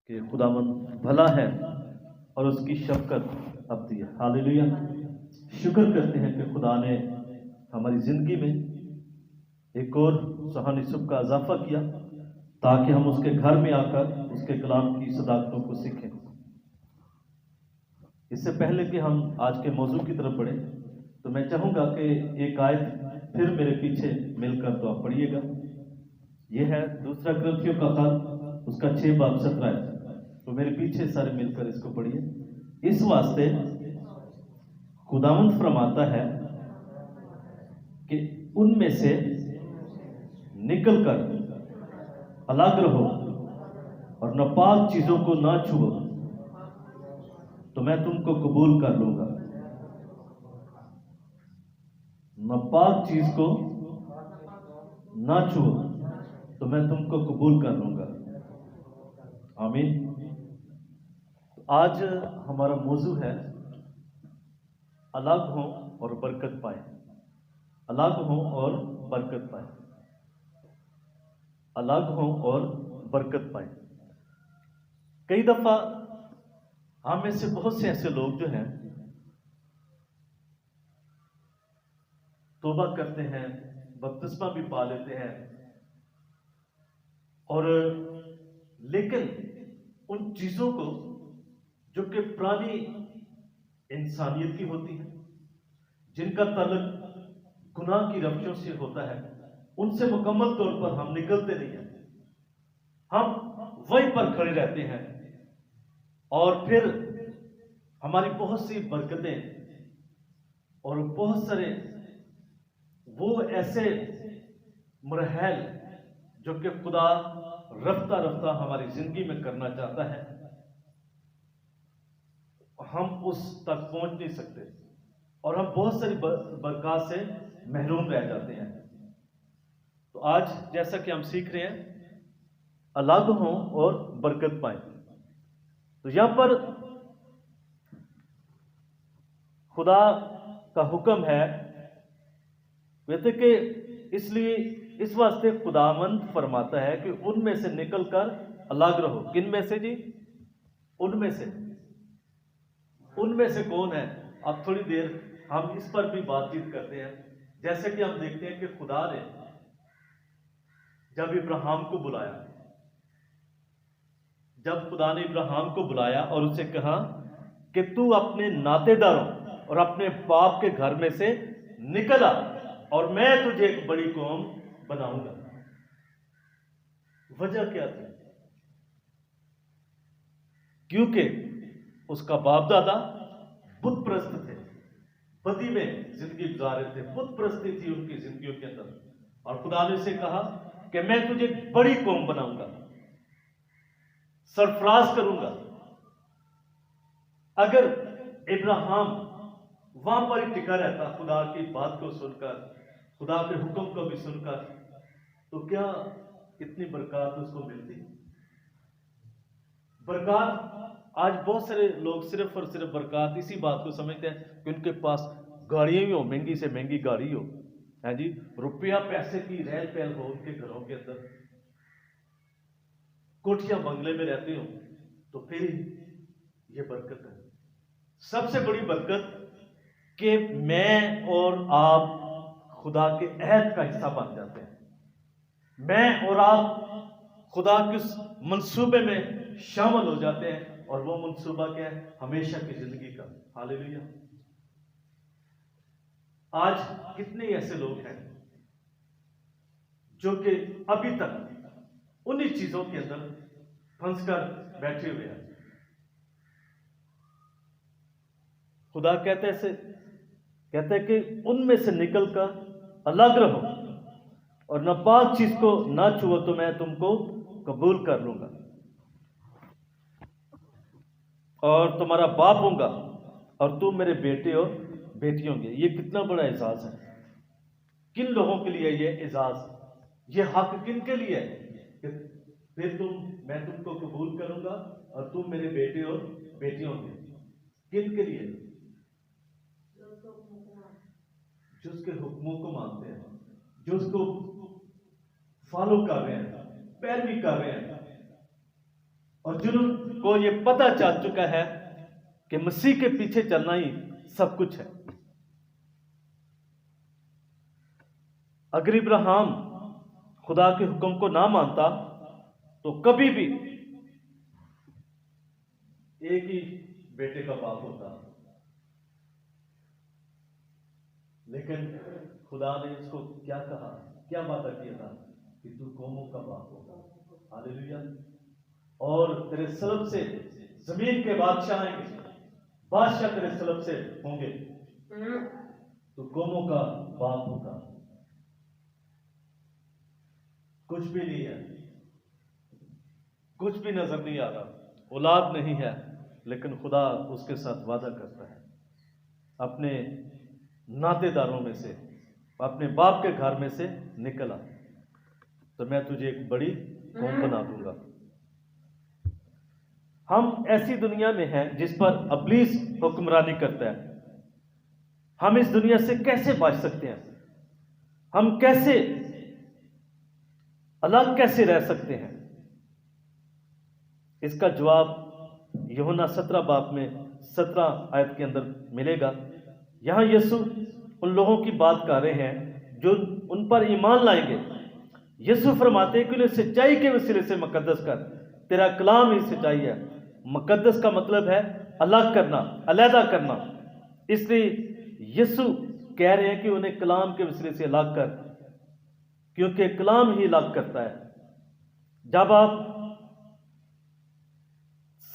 कि खुदावंद भला है और उसकी शफकत अबदी है। हालेलुया। शुक्र करते हैं कि खुदा ने हमारी ज़िंदगी में एक और सुहानी सुबह का इजाफा किया ताकि हम उसके घर में आकर उसके कलाम की सदाकतों को सीखें। इससे पहले कि हम आज के मौजू की तरफ बढ़ें तो मैं चाहूँगा कि एक आयत फिर मेरे पीछे मिलकर तो आप पढ़िएगा। यह है दूसरा ग्रंथियों का खत, उसका 6 बाब 17 है। तो मेरे पीछे सारे मिलकर इसको पढ़िए। इस वास्ते खुदावंद फरमाता है कि उनमें से निकलकर अलग रहो और नापाक चीजों को ना छुओ तो मैं तुमको कबूल कर लूंगा। नापाक चीज को ना छुओ तो मैं तुमको कबूल कर लूंगा। आमीन। आज हमारा मौजू है अलग हो और बरकत पाए। अलग हो और बरकत पाए। अलग हो और बरकत पाए। कई दफा हम में से बहुत से ऐसे लोग जो हैं तौबा करते हैं, बपतिस्मा भी पा लेते हैं, और लेकिन उन चीजों को जो कि पुरानी इंसानियत की होती है, जिनका ताल्लुक गुनाह की रफ्शों से होता है, उनसे मुकम्मल तौर पर हम निकलते नहीं हैं। हम वहीं पर खड़े रहते हैं और फिर हमारी बहुत सी बरकतें और बहुत सारे वो ऐसे मरहल जो कि खुदा रफ्ता रफ्ता हमारी जिंदगी में करना चाहता है, हम उस तक पहुंच नहीं सकते और हम बहुत सारी बरकत से महरूम रह जाते हैं। तो आज जैसा कि हम सीख रहे हैं अलग हों और बरकत पाएं, तो यहां पर खुदा का हुक्म है वैसे कि इसलिए इस वास्ते खुदावंद फरमाता है कि उनमें से निकलकर अलग रहो। किन में से जी? उनमें से। उनमें से कौन है? अब थोड़ी देर हम इस पर भी बातचीत करते हैं। जैसे कि हम देखते हैं कि खुदा ने जब इब्राहिम को बुलाया, जब खुदा ने इब्राहिम को बुलाया और उसे कहा कि तू अपने नातेदारों और अपने बाप के घर में से निकल आ और मैं तुझे एक बड़ी कौम बनाऊंगा। वजह क्या थी? क्योंकि उसका बाप दादा बुत प्रस्त थे, बदी में जिंदगी गुजार रहे थे, बुत प्रस्ती थी उनकी जिंदगियों के अंदर, और खुदा ने उसे कहा कि मैं तुझे एक बड़ी कौम बनाऊंगा, सरफराज करूंगा। अगर इब्राहिम वहां पर ही टिका रहता, खुदा की बात को सुनकर, खुदा के हुक्म को भी सुनकर, तो क्या कितनी बरकत उसको मिलती। बरकत आज बहुत सारे लोग सिर्फ और सिर्फ बरकत इसी बात को समझते हैं कि उनके पास गाड़ियां भी हो, महंगी से महंगी गाड़ी हो, है जी, रुपया पैसे की रहल पहल हो उनके घरों के अंदर, कोठियां बंगले में रहते हो, तो फिर ये बरकत है। सबसे बड़ी बरकत कि मैं और आप खुदा के अहद का हिस्सा बन जाते हैं। मैं और आप खुदा के उस मंसूबे में शामिल हो जाते हैं, और वो मंसूबा क्या है? हमेशा की जिंदगी का। हालेलुया। आज कितने ऐसे लोग हैं जो कि अभी तक उन्हीं चीजों के अंदर फंसकर बैठे हुए हैं। खुदा कहते हैं कि उनमें से निकलकर अलग रहो और नापाक चीज को ना छुओ तो मैं तुमको कबूल कर लूंगा और तुम्हारा बाप होऊंगा और तुम मेरे बेटे और बेटी होंगे। ये कितना बड़ा एजाज है। किन लोगों के लिए ये एजाज, ये हक किन के लिए है कि फिर मैं तुमको कबूल करूंगा और तुम मेरे बेटे और बेटी होंगे। किन के लिए? जो उसके हुक्मों को मानते हैं, जो उसको फॉलो कर रहे हैं, पैरवी कर रहे हैं, और जिनको ये पता चल चुका है कि मसीह के पीछे चलना ही सब कुछ है। अगर इब्राहिम खुदा के हुक्म को ना मानता तो कभी भी एक ही बेटे का बाप होता, लेकिन खुदा ने उसको क्या कहा, क्या वादा किया था कि तू कौमों का बाप होगा। हालेलुया। और तेरे सलब से जमीन के बादशाह आएंगे, बादशाह तेरे सलब से होंगे, तू कौमों का बाप होगा। कुछ भी नहीं है, कुछ भी नजर नहीं आ रहा, औलाद नहीं है, लेकिन खुदा उसके साथ वादा करता है, अपने नातेदारों में से, अपने बाप के घर में से निकला तो मैं तुझे एक बड़ी कौम बना दूंगा। हम ऐसी दुनिया में हैं जिस पर इब्लीस हुक्मरानी करता है। हम इस दुनिया से कैसे बच सकते हैं? हम कैसे अलग कैसे रह सकते हैं? इसका जवाब यूहन्ना 17 बाब में 17 आयत के अंदर मिलेगा। यहां यीशु उन लोगों की बात कर रहे हैं जो उन पर ईमान लाएंगे। यीशु फरमाते हैं कि उन्हें सच्चाई के वसीले से मुकद्दस कर, तेरा कलाम ही सच्चाई है। मुकद्दस का मतलब है अलग करना, अलहदा करना। इसलिए यीशु कह रहे हैं कि उन्हें कलाम के वसीले से अलग कर, क्योंकि कलाम ही अलग करता है। जब आप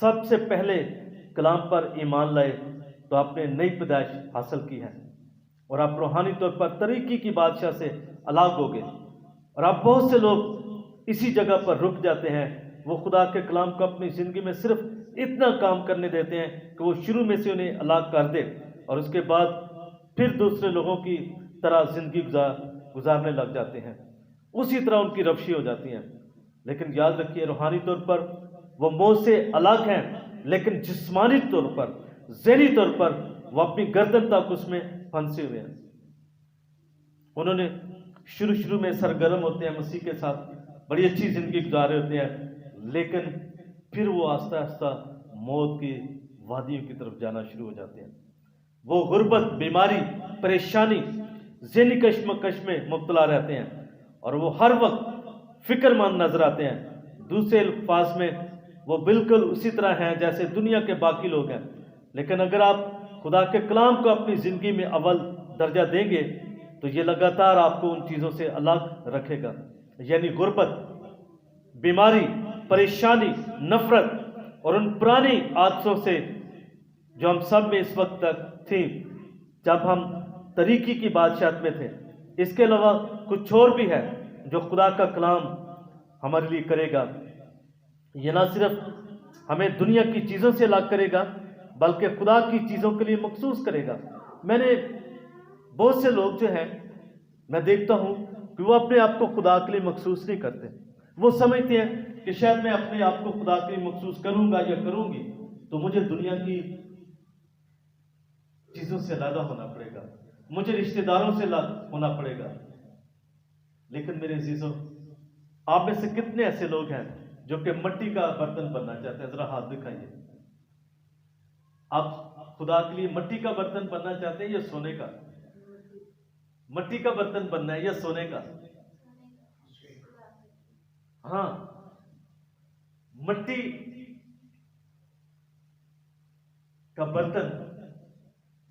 सबसे पहले कलाम पर ईमान लाए तो आपने नई पैदाइश हासिल की है और आप रूहानी तौर पर तरीकी की बादशाह से अलग हो गए। और आप बहुत से लोग इसी जगह पर रुक जाते हैं, वो खुदा के कलाम को अपनी ज़िंदगी में सिर्फ इतना काम करने देते हैं कि वो शुरू में से उन्हें अलग कर दे और उसके बाद फिर दूसरे लोगों की तरह ज़िंदगी गुजारने लग जाते हैं। उसी तरह उनकी रवशी हो जाती है। लेकिन याद रखिए, रूहानी तौर पर वो मौत से अलग हैं, लेकिन जिस्मानी तौर पर, ज़हनी तौर पर वो अपनी गर्दन तक उसमें फंसे हुए हैं। उन्होंने शुरू में सरगर्म होते हैं, मसीह के साथ बड़ी अच्छी ज़िंदगी गुजार रहे होते हैं, लेकिन फिर वो आस्ता आस्ता मौत की वादियों की तरफ जाना शुरू हो जाते हैं। वो गुर्बत, बीमारी, परेशानी, ज़हनी कश्मकश में मुब्तला रहते हैं और वो हर वक्त फिक्रमंद नजर आते हैं। दूसरे अल्फाज में वो बिल्कुल उसी तरह हैं जैसे दुनिया के बाकी लोग हैं। लेकिन अगर आप खुदा के कलाम को अपनी ज़िंदगी में अव्वल दर्जा देंगे तो ये लगातार आपको उन चीज़ों से अलग रखेगा, यानी गुर्बत, बीमारी, परेशानी, नफरत और उन पुरानी आदतों से जो हम सब में इस वक्त तक थी जब हम तरीकी की बादशाहत में थे। इसके अलावा कुछ और भी है जो खुदा का कलाम हमारे लिए करेगा। ये ना सिर्फ हमें दुनिया की चीज़ों से अलग करेगा बल्कि खुदा की चीज़ों के लिए मखसूस करेगा। मैंने बहुत से लोग जो हैं, मैं देखता हूँ कि वो अपने आप को खुदा के लिए मखसूस नहीं करते। वो समझते हैं कि शायद मैं अपने आप को खुदा के लिए मखसूस करूँगा या करूँगी तो मुझे दुनिया की चीज़ों से अलग होना पड़ेगा, मुझे रिश्तेदारों से अलग होना पड़ेगा। लेकिन मेरे अजीजों, आप में से कितने ऐसे लोग हैं जो कि मिट्टी का बर्तन बनना चाहते हैं? जरा हाथ दिखाइए। आप खुदा के लिए मिट्टी का बर्तन बनना चाहते हैं या सोने का? मिट्टी का बर्तन बनना है या सोने का? हाँ, मिट्टी का बर्तन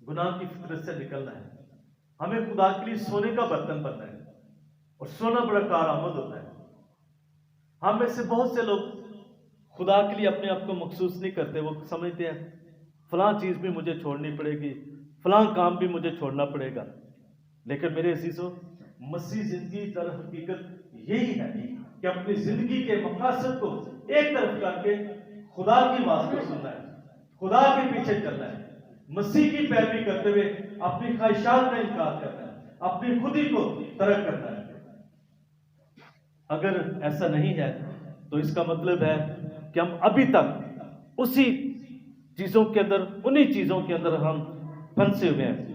गुनाह की फितरत से निकलना है। हमें खुदा के लिए सोने का बर्तन बनना है और सोना बड़ा कारआमद होता है। हम में से बहुत से लोग खुदा के लिए अपने आप को मखसूस नहीं करते। वो समझते हैं फलां चीज़ भी मुझे छोड़नी पड़ेगी, फलां काम भी मुझे छोड़ना पड़ेगा। लेकिन मेरे अजीजों, मसीह जिंदगी दर हकीकत यही है कि अपनी जिंदगी के मकासद को एक तरफ करके खुदा की बात को सुनना है, खुदा के पीछे चलना है, मसीह की पैरवी करते हुए अपनी ख्वाहिशात का इनकार करना है, अपनी खुदी को तर्क करना है। अगर ऐसा नहीं है तो इसका मतलब है कि हम अभी तक उसी चीजों के अंदर, उन्हीं चीजों के अंदर हम फंसे हुए हैं।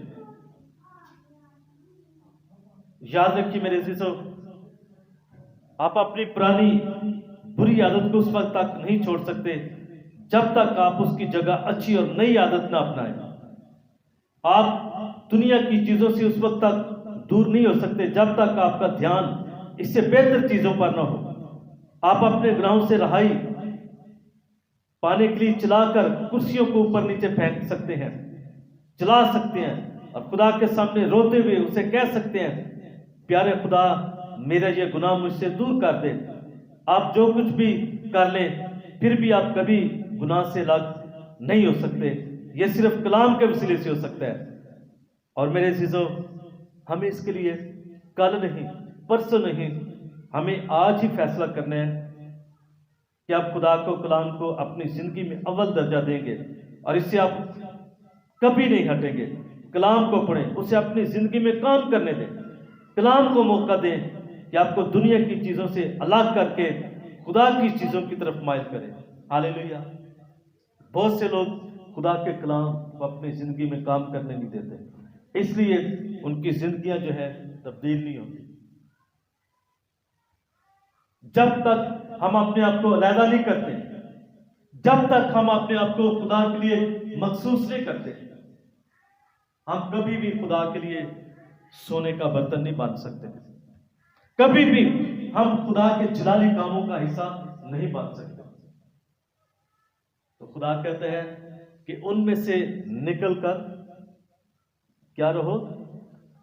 याद रखिए मेरे अजीजों, आप अपनी पुरानी बुरी आदत को उस वक्त तक नहीं छोड़ सकते जब तक आप उसकी जगह अच्छी और नई आदत ना अपनाएं। आप दुनिया की चीजों से उस वक्त तक दूर नहीं हो सकते जब तक आपका ध्यान इससे बेहतर चीजों पर ना हो। आप अपने गुनाहों से रहाई पाने के लिए चलाकर कुर्सियों को ऊपर नीचे फेंक सकते हैं, चला सकते हैं और खुदा के सामने रोते हुए उसे कह सकते हैं, प्यारे खुदा मेरा ये गुनाह मुझसे दूर कर दे। आप जो कुछ भी कर लें फिर भी आप कभी गुनाह से अलग नहीं हो सकते। ये सिर्फ कलाम के वसीले से हो सकता है। और मेरे अजीजों, हमें इसके लिए कल नहीं, परसों नहीं, हमें आज ही फैसला करना है कि आप खुदा को, कलाम को अपनी जिंदगी में अव्वल दर्जा देंगे और इससे आप कभी नहीं हटेंगे। कलाम को पढ़ें, उसे अपनी जिंदगी में काम करने दें। कलाम को मौका दें कि आपको दुनिया की चीजों से अलग करके खुदा की चीजों की तरफ माइल करें। हालेलुया। बहुत से लोग खुदा के कलाम को अपनी जिंदगी में काम करने नहीं देते, इसलिए उनकी जिंदगियां जो है तब्दील नहीं होती। जब तक हम अपने आप को अलहदा नहीं करते, जब तक हम अपने आप को खुदा के लिए मखसूस नहीं करते, हम कभी भी खुदा के लिए सोने का बर्तन नहीं बांध सकते। कभी भी हम खुदा के जलाली कामों का हिस्सा नहीं बांध सकते। तो खुदा कहते हैं कि उनमें से निकलकर क्या रहो,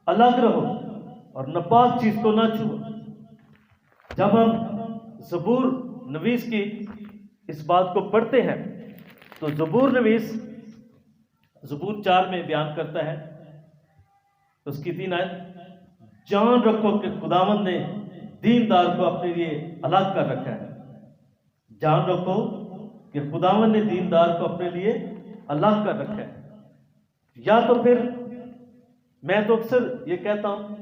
अलग रहो और नापाक चीज को ना छुओ। जब हम ज़बूर नवीस की इस बात को पढ़ते हैं तो ज़बूर नवीस ज़बूर 4 में बयान करता है, उसकी 3 आयत, जान रखो कि खुदावंद ने दीनदार को अपने लिए अलग कर रखा है। जान रखो कि खुदावंद ने दीनदार को अपने लिए अलग कर रखा है। या तो फिर मैं तो अक्सर ये कहता हूं,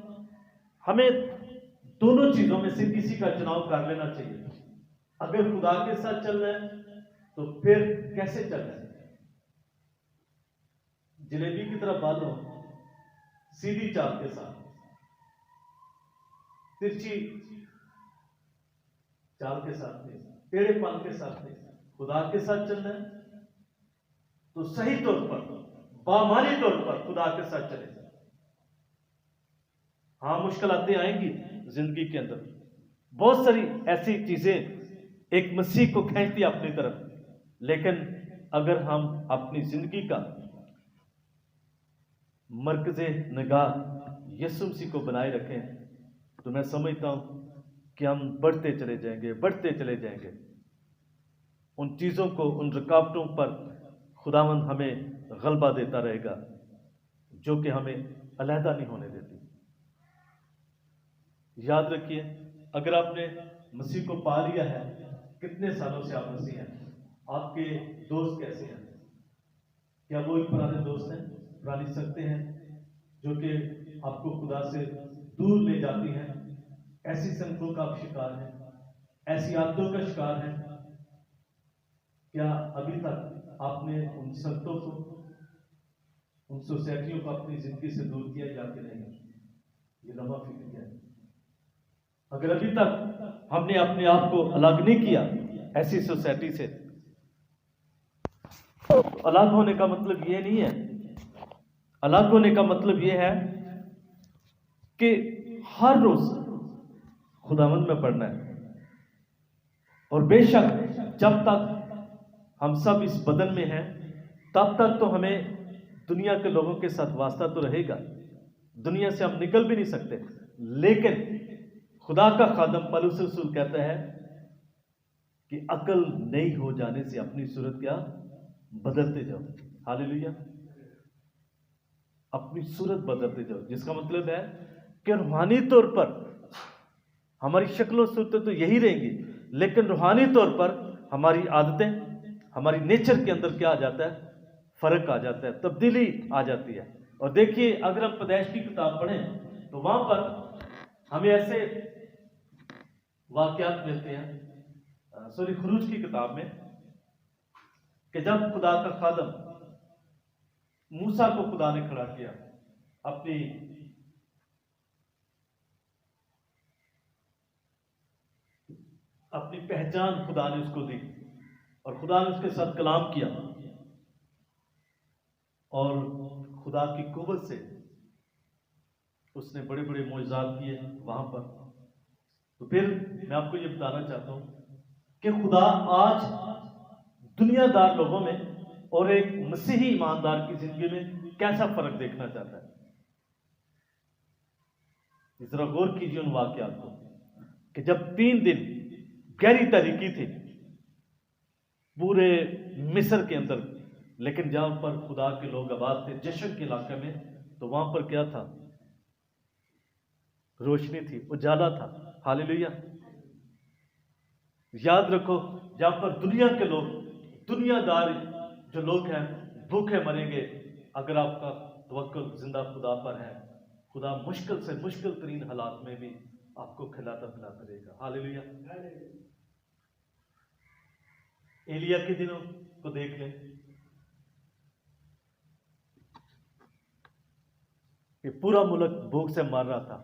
हमें दोनों चीजों में से किसी का चुनाव कर लेना चाहिए। अगर खुदा के साथ चलना है तो फिर कैसे चलना है? जलेबी की तरह बांधो, सीधी चाल के साथ, तिरछी चाल के साथ नहीं, टेढ़ेपन के साथ नहीं। खुदा के साथ चलना है तो सही तौर पर, बामानी तौर पर खुदा के साथ चले। हाँ, मुश्किलातें आएंगी जिंदगी के अंदर, बहुत सारी ऐसी चीजें एक मसीह को खींचती अपनी तरफ, लेकिन अगर हम अपनी जिंदगी का मरकज़े निगाह यीशु मसीह को बनाए रखें तो मैं समझता हूं कि हम बढ़ते चले जाएंगे, बढ़ते चले जाएंगे। उन चीजों को, उन रुकावटों पर खुदावंद हमें गलबा देता रहेगा जो कि हमें अलहदा नहीं होने देती। याद रखिए, अगर आपने मसीह को पा लिया है, कितने सालों से आप मसीह हैं, आपके दोस्त कैसे हैं? क्या वो एक पुराने दोस्त हैं, पुरानी शक्ति हैं जो कि आपको खुदा से दूर ले जाती हैं? ऐसी संगतों का आप शिकार हैं, ऐसी आदतों का शिकार हैं? क्या अभी तक आपने उन संगतों को, उन सोसाइटियों को अपनी जिंदगी से दूर किया या कि नहीं? ये लम्हा फिक्र है। अगर अभी तक हमने अपने आप को अलग नहीं किया ऐसी सोसाइटी से, तो अलग होने का मतलब ये नहीं है। अलग होने का मतलब ये है कि हर रोज खुदावंद में पढ़ना है। और बेशक जब तक हम सब इस बदन में हैं तब तक तो हमें दुनिया के लोगों के साथ वास्ता तो रहेगा, दुनिया से हम निकल भी नहीं सकते। लेकिन खुदा का खादम पौलुस रसूल कहता है कि अकल नई हो जाने से अपनी सूरत क्या बदलते जाओ। हालेलुया। अपनी सूरत बदलते जाओ, जिसका मतलब है कि रूहानी तौर पर हमारी शक्लों सूरतें तो यही रहेंगी, लेकिन रूहानी तौर पर हमारी आदतें, हमारी नेचर के अंदर क्या आ जाता है, फर्क आ जाता है, तब्दीली आ जाती है। और देखिए, अगर हम पैदाइश की किताब पढ़ें तो वहां पर हमें ऐसे वाकयात मिलते हैं, खुरूज की किताब में, कि जब खुदा का खादम मूसा को खुदा ने खड़ा किया अपनी अपनी पहचान खुदा ने उसको दी और खुदा ने उसके साथ कलाम किया और खुदा की कुव्वत से उसने बड़े बड़े मोइज़ात किए वहां पर। तो फिर मैं आपको ये बताना चाहता हूं कि खुदा आज दुनियादार लोगों में और एक मसीही ईमानदार की जिंदगी में कैसा फर्क देखना चाहता है। जरा गौर कीजिए उन वाकयात को कि जब 3 दिन गहरी तारीकी थी पूरे मिस्र के अंदर, लेकिन जहां पर खुदा के लोग आबाद थे जशन के इलाके में, तो वहां पर क्या था? रोशनी थी, उजाला था। हालेलुया। याद रखो, जहां पर दुनिया के लोग, दुनियादार जो लोग हैं, भूखे मरेंगे, अगर आपका तवक्कुल जिंदा खुदा पर है, खुदा मुश्किल से मुश्किल तरीन हालात में भी आपको खिलाता पिलाता रहेगा। हालेलुया। एलिया के दिनों को देख लें, कि पूरा मुल्क भूख से मर रहा था,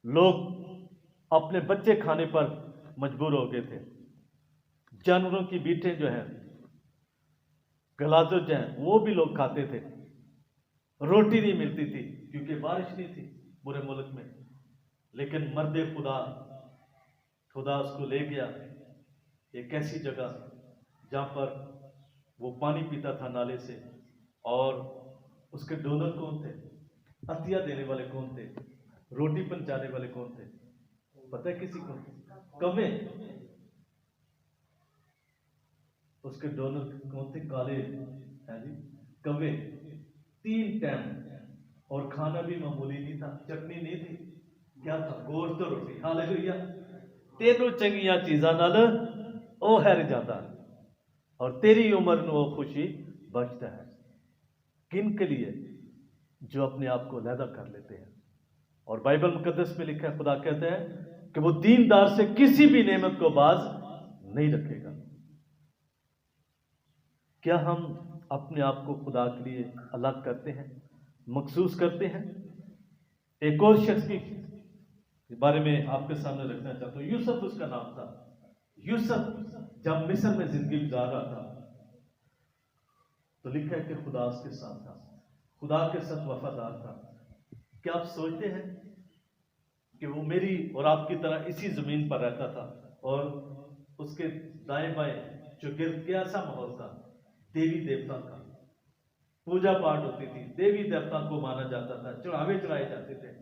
लोग अपने बच्चे खाने पर मजबूर हो गए थे, जानवरों की बीटें जो हैं, गलाजुज हैं, वो भी लोग खाते थे, रोटी नहीं मिलती थी क्योंकि बारिश नहीं थी पूरे मुल्क में। लेकिन मर्दे खुदा उसको ले गया एक ऐसी जगह जहां पर वो पानी पीता था नाले से, और उसके डोनर कौन थे? अतिया देने वाले कौन थे? रोटी पहुंचाने वाले कौन थे? पता है किसी को? कौवे। उसके डोनर कौन थे? काले हैं जी, कौवे। 3 टाइम, और खाना भी मामूली नहीं था, चटनी नहीं थी, क्या था? गोश्त और रोटी। हालेलुया। तेनों चंगियां चीज़ां नाल ओ हैर जाता, और तेरी उम्र में वो खुशी बचता है। किन के लिए? जो अपने आप को अलहदा कर लेते हैं। और बाइबल मुकद्दस में लिखा है, खुदा कहते हैं कि वो दीनदार से किसी भी नेमत को बाज नहीं रखेगा। क्या हम अपने आप को खुदा के लिए अलग करते हैं, मखसूस करते हैं? एक और शख्स के बारे में आपके सामने रखना चाहता हूं। यूसुफ उसका नाम था। यूसुफ जब मिस्र में जिंदगी गुजार रहा था, तो लिखा है कि खुदा उसके साथ था, खुदा के साथ वफादार था। क्या आप सोचते हैं कि वो मेरी और आपकी तरह इसी जमीन पर रहता था, और उसके दाएं बाएं जो गिर्द कैसा माहौल था? देवी देवता का पूजा पाठ होती थी, देवी देवता को माना जाता था, चढ़ावे चढ़ाए जाते थे।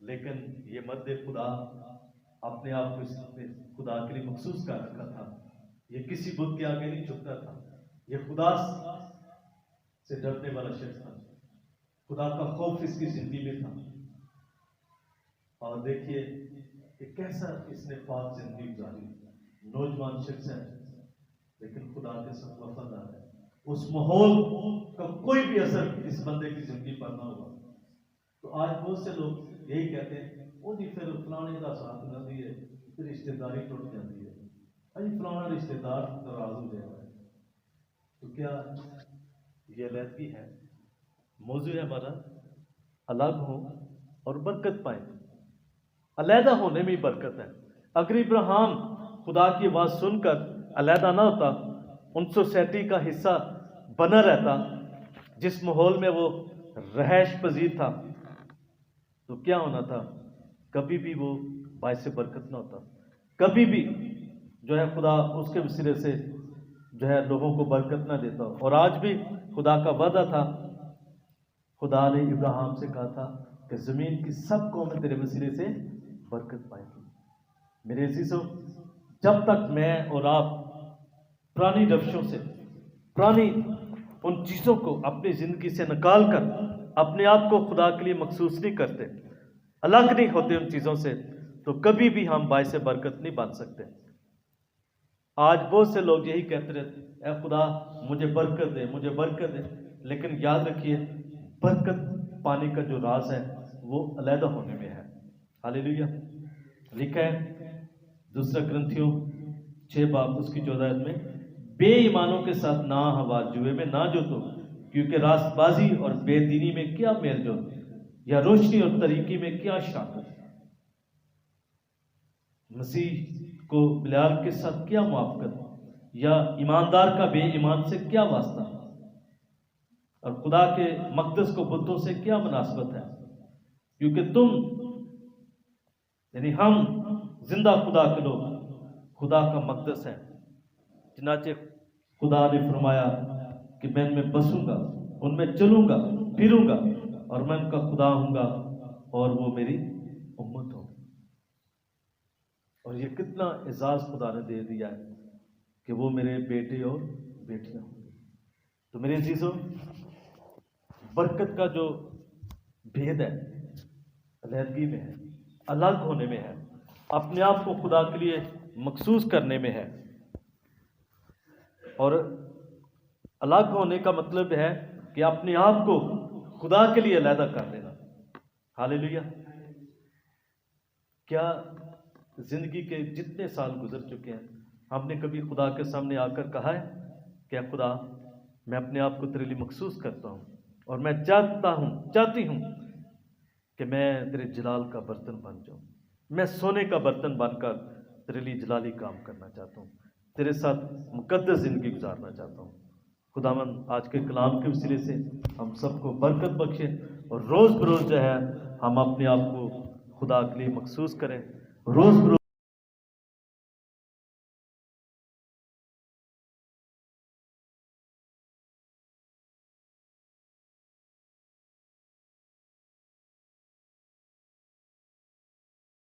लेकिन ये मर्द खुदा अपने आप को खुदा के लिए मखसूस कर रखा था। ये किसी बुत के आगे नहीं झुकता था। ये खुदा से डरने वाला शख्स था। खुदा का खौफ इसकी जिंदगी में था। और देखिए कि कैसा इसने पाक जिंदगी गुजारी। नौजवान शख्स है, लेकिन खुदा के साथ वफादार है। उस माहौल का कोई भी असर इस बंदे की जिंदगी पर ना हुआ। तो आज बहुत से लोग यही कहते हैं, वो जी फिर फलाने का साथ ना दिए, फिर रिश्तेदारी टूट जाती है, अजी फलाना रिश्तेदार नाराज हो जाएगा। तो क्या ये अलहदगी है? मौजू है हमारा अलग हो और बरकत पाए। अलहदा होने में बरकत है। अगर इब्राहिम खुदा की आवाज सुनकर अलहदा ना होता, 1937 का हिस्सा बना रहता, जिस माहौल में वो रहश पजीर था, तो क्या होना था? कभी भी वो बायसे बरकत ना होता। कभी भी जो है खुदा उसके वसीले से जो है लोगों को बरकत ना देता। और आज भी खुदा का वादा था, खुदा ने इब्राहिम से कहा था कि जमीन की सब कौमें तेरे वसीले से बरकत पाएंगी। मेरे अजीजों, जब तक मैं और आप पुरानी रविशों से, पुरानी उन चीज़ों को अपनी ज़िंदगी से निकाल कर अपने आप को खुदा के लिए मखसूस नहीं करते, अलग नहीं होते उन चीज़ों से, तो कभी भी हम बायसे बरकत नहीं बन सकते। आज बहुत से लोग यही कहते रहते, ऐ खुदा मुझे बरकत दे, मुझे बरकत दे। लेकिन याद रखिए, बरकत पाने का जो राज है वो अलहदा होने में है। हालेलुया। लिखा है 2 ग्रंथियों 6 बाब उसकी 14 में, बेईमानों के साथ ना हवा जुए में ना जोतो, क्योंकि रास्तबाजी और बेदीनी में क्या मेल जोल, या रोशनी और तरीकी में क्या शामिल। मसीह को बिलाल के साथ क्या मुआफ़क़त, या ईमानदार का बेईमान से क्या वास्ता, और खुदा के मक़दस को बुतों से क्या मुनासबत है। क्योंकि तुम यानी हम जिंदा खुदा के लोग खुदा का मक़दस है। चनाचे खुदा ने फरमाया कि मैं इनमें बसूंगा, उनमें चलूंगा फिरूंगा, और मैं उनका खुदा हूंगा और वो मेरी उम्मत हो। और ये कितना एजाज खुदा ने दे दिया है कि वो मेरे बेटे और बेटियां होंगे। तो मेरे अजीजों, बरकत का जो भेद है अलहदगी में है, अलग होने में है, अपने आप को खुदा के लिए मखसूस करने में है। और अलग होने का मतलब है कि अपने आप को खुदा के लिए अलहदा कर देना। हालेलुया। क्या जिंदगी के जितने साल गुजर चुके हैं, हमने कभी खुदा के सामने आकर कहा है क्या खुदा, मैं अपने आप को तेरे लिए मखसूस करता हूँ और मैं चाहती हूँ कि मैं तेरे जलाल का बर्तन बन जाऊँ, मैं सोने का बर्तन बनकर तेरे लिए जलाली काम करना चाहता हूँ, तेरे साथ मुकद्दस ज़िंदगी गुजारना चाहता हूँ। खुदावंद आज के कलाम के वसीले से हम सबको बरकत बख्शे और रोज़ बरोज़ जो है हम अपने आप को खुदा के लिए मखसूस करें, रोज़ बरोज़